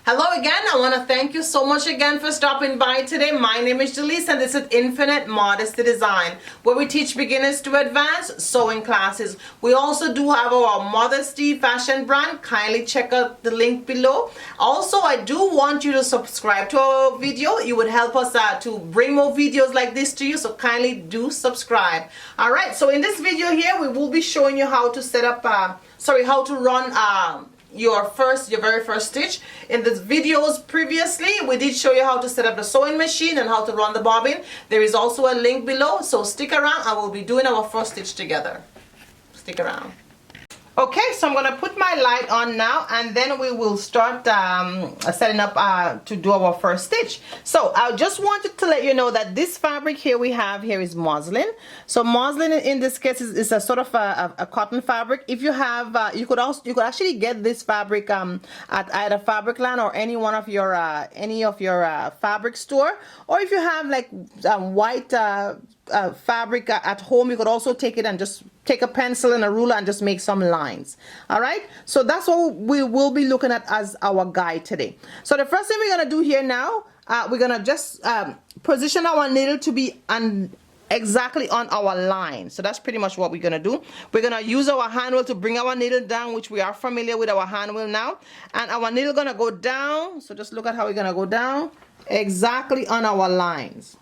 Hello again. I want to thank you so much again for stopping by today. My name is Gellis and this is Infinite Modesty Design, where we teach beginners to advanced sewing classes. We also do have our Modesty fashion brand. Kindly check out the link below. Also, I do want you to subscribe to our video. It would help us to bring more videos like this to you, so kindly do subscribe. Alright, so in this video here, we will be showing you how to set up, how to run your very first stitch. In the videos previously, we did show you how to set up the sewing machine and how to run the bobbin. There is also a link below, so stick around. I will be doing our first stitch together. Stick around. Okay, so I'm going to put my light on now, and then we will start setting up to do our first stitch. So I just wanted to let you know that this fabric here we have here is muslin. So muslin in this case is a sort of a cotton fabric. If you have, you could actually get this fabric at either Fabricland or any of your fabric store, or if you have like white fabric at home, you could also take it and just take a pencil and a ruler and just make some lines. All right, so that's what we will be looking at as our guide today. So the first thing we're going to do here now, we're going to just position our needle to be exactly on our line. So that's pretty much what we're going to do. We're going to use our hand wheel to bring our needle down, which we are familiar with our hand wheel now, and our needle going to go down. So just look at how we're going to go down exactly on our lines.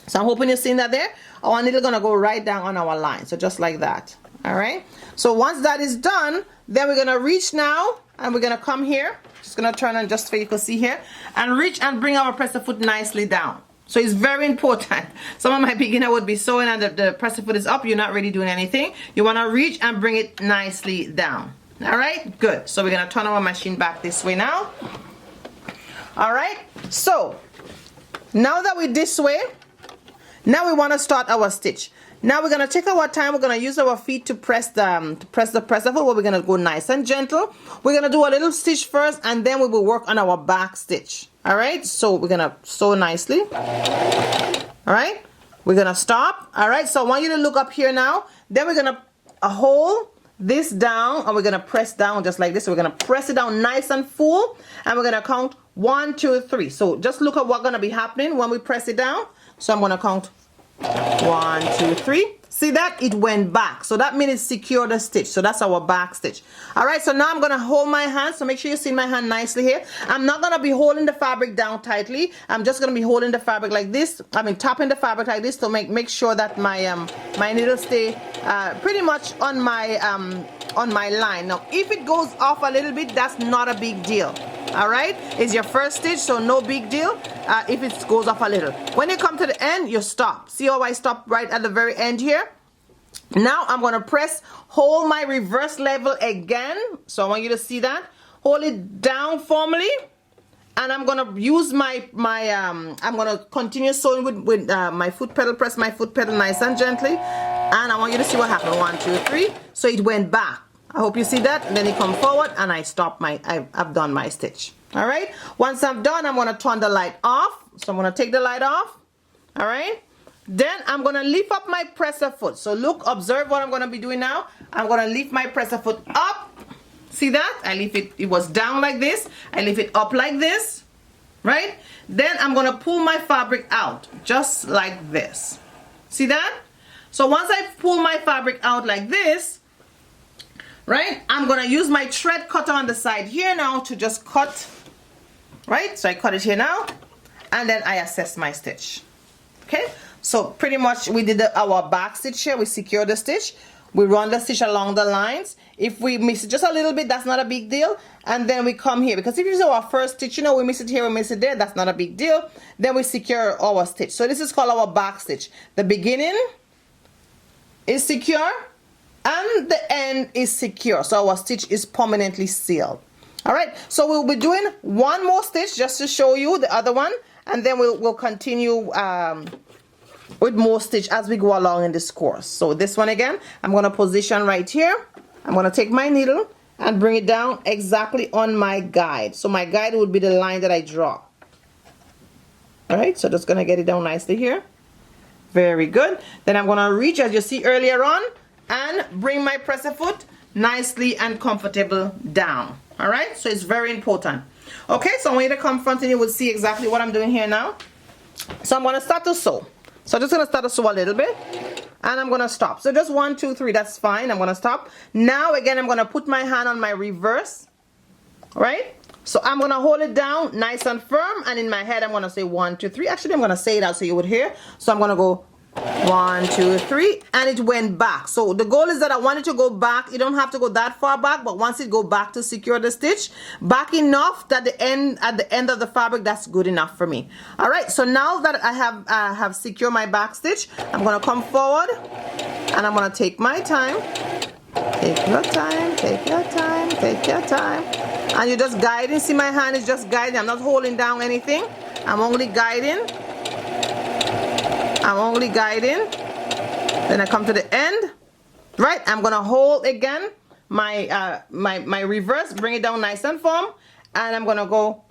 So I'm hoping you're seeing that there. Our needle gonna go right down on our line, so just like that. All right, so once that is done, then we're gonna reach now and we're gonna come here, just gonna turn on just so you can see here, and reach and bring our presser foot nicely down. So it's very important. Some of my beginner would be sewing and the presser foot is up, you're not really doing anything. You want to reach and bring it nicely down. All right, good. So we're gonna turn our machine back this way now. All right, so now that we're this way, now we want to start our stitch. Now we're going to take our time. We're going to use our feet to press the presser foot, where we're going to go nice and gentle. We're going to do a little stitch first, and then we will work on our back stitch. All right, so we're going to sew nicely. All right, we're going to stop. All right, so I want you to look up here now. Then we're going to hold this down, and we're going to press down just like this. So we're going to press it down nice and full, and we're going to count 1, 2, 3. So just look at what's going to be happening when we press it down. So I'm going to count 1, 2, 3. See that? It went back. So that means it secured the stitch. So that's our back stitch. All right, so now I'm going to hold my hand. So make sure you see my hand nicely here. I'm not going to be holding the fabric down tightly. I'm just going to be holding the fabric like this. Tapping the fabric like this to make sure that my my needle stay pretty much on my line. Now, if it goes off a little bit, that's not a big deal. All right, it's your first stitch, so no big deal if it goes off a little. When you come to the end, you stop. See how I stop right at the very end here? Now I'm going to hold my reverse level again. So I want you to see that. Hold it down firmly, and I'm going to use I'm going to continue sewing with my foot pedal. Press my foot pedal nice and gently, and I want you to see what happened. 1, 2, 3. So it went back. I hope you see that. And then you come forward, and I stop I've done my stitch. All right, once I'm done, I'm going to turn the light off. So I'm going to take the light off. All right, then I'm going to lift up my presser foot. So look, observe what I'm going to be doing now. I'm going to lift my presser foot up. See that? I lift it, it was down like this. I lift it up like this, right? Then I'm going to pull my fabric out just like this. See that? So once I pull my fabric out like this, right, I'm going to use my thread cutter on the side here now to just cut, right? So I cut it here now, and then I assess my stitch. Okay, so pretty much we did our back stitch here. We secure the stitch. We run the stitch along the lines. If we miss it just a little bit, that's not a big deal. And then we come here, because if it's our first stitch, you know, we miss it here, we miss it there, that's not a big deal. Then we secure our stitch. So this is called our back stitch. The beginning is secure, and the end is secure, so our stitch is permanently sealed. All right, so we'll be doing one more stitch just to show you the other one, and then we'll continue with more stitch as we go along in this course. So this one again, I'm going to position right here. I'm going to take my needle and bring it down exactly on my guide. So my guide would be the line that I draw. All right, so just going to get it down nicely here. Very good. Then I'm going to reach, as you see earlier on, and bring my presser foot nicely and comfortable down. All right, so it's very important. Okay, so I want you to come front and you will see exactly what I'm doing here now. So I'm going to start to sew. So I'm just going to start to sew a little bit, and I'm going to stop. So just 1, 2, 3, that's fine. I'm going to stop. Now again, I'm going to put my hand on my reverse, right? So I'm going to hold it down nice and firm, and in my head I'm going to say 1, 2, 3. Actually, I'm going to say it out so you would hear. So I'm going to go 1, 2, 3, and it went back. So the goal is that I want it to go back. You don't have to go that far back, but once it go back to secure the stitch, back enough that at the end of the fabric, that's good enough for me. All right, so now that I have secured my back stitch, I'm going to come forward and I'm going to take my time. Take your time, take your time, take your time. And you're just guiding. See, my hand is just guiding. I'm not holding down anything. I'm only guiding. I'm only guiding. Then I come to the end, right? I'm gonna hold again my my reverse, bring it down nice and firm, and I'm gonna go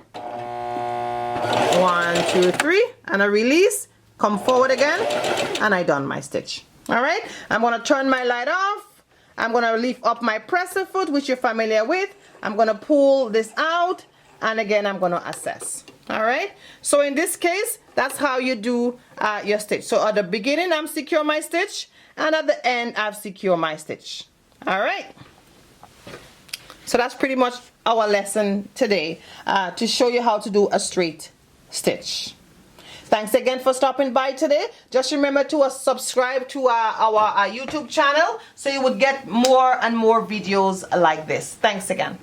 1, 2, 3, and I release, come forward again, and I done my stitch. All right, I'm gonna turn my light off. I'm gonna lift up my presser foot, which you're familiar with. I'm gonna pull this out, and again I'm gonna assess. All right, so in this case, that's how you do your stitch. So at the beginning, I'm secure my stitch, and at the end, I've secure my stitch. All right, so that's pretty much our lesson today, to show you how to do a straight stitch. Thanks again for stopping by today. Just remember to subscribe to our YouTube channel so you would get more and more videos like this. Thanks again.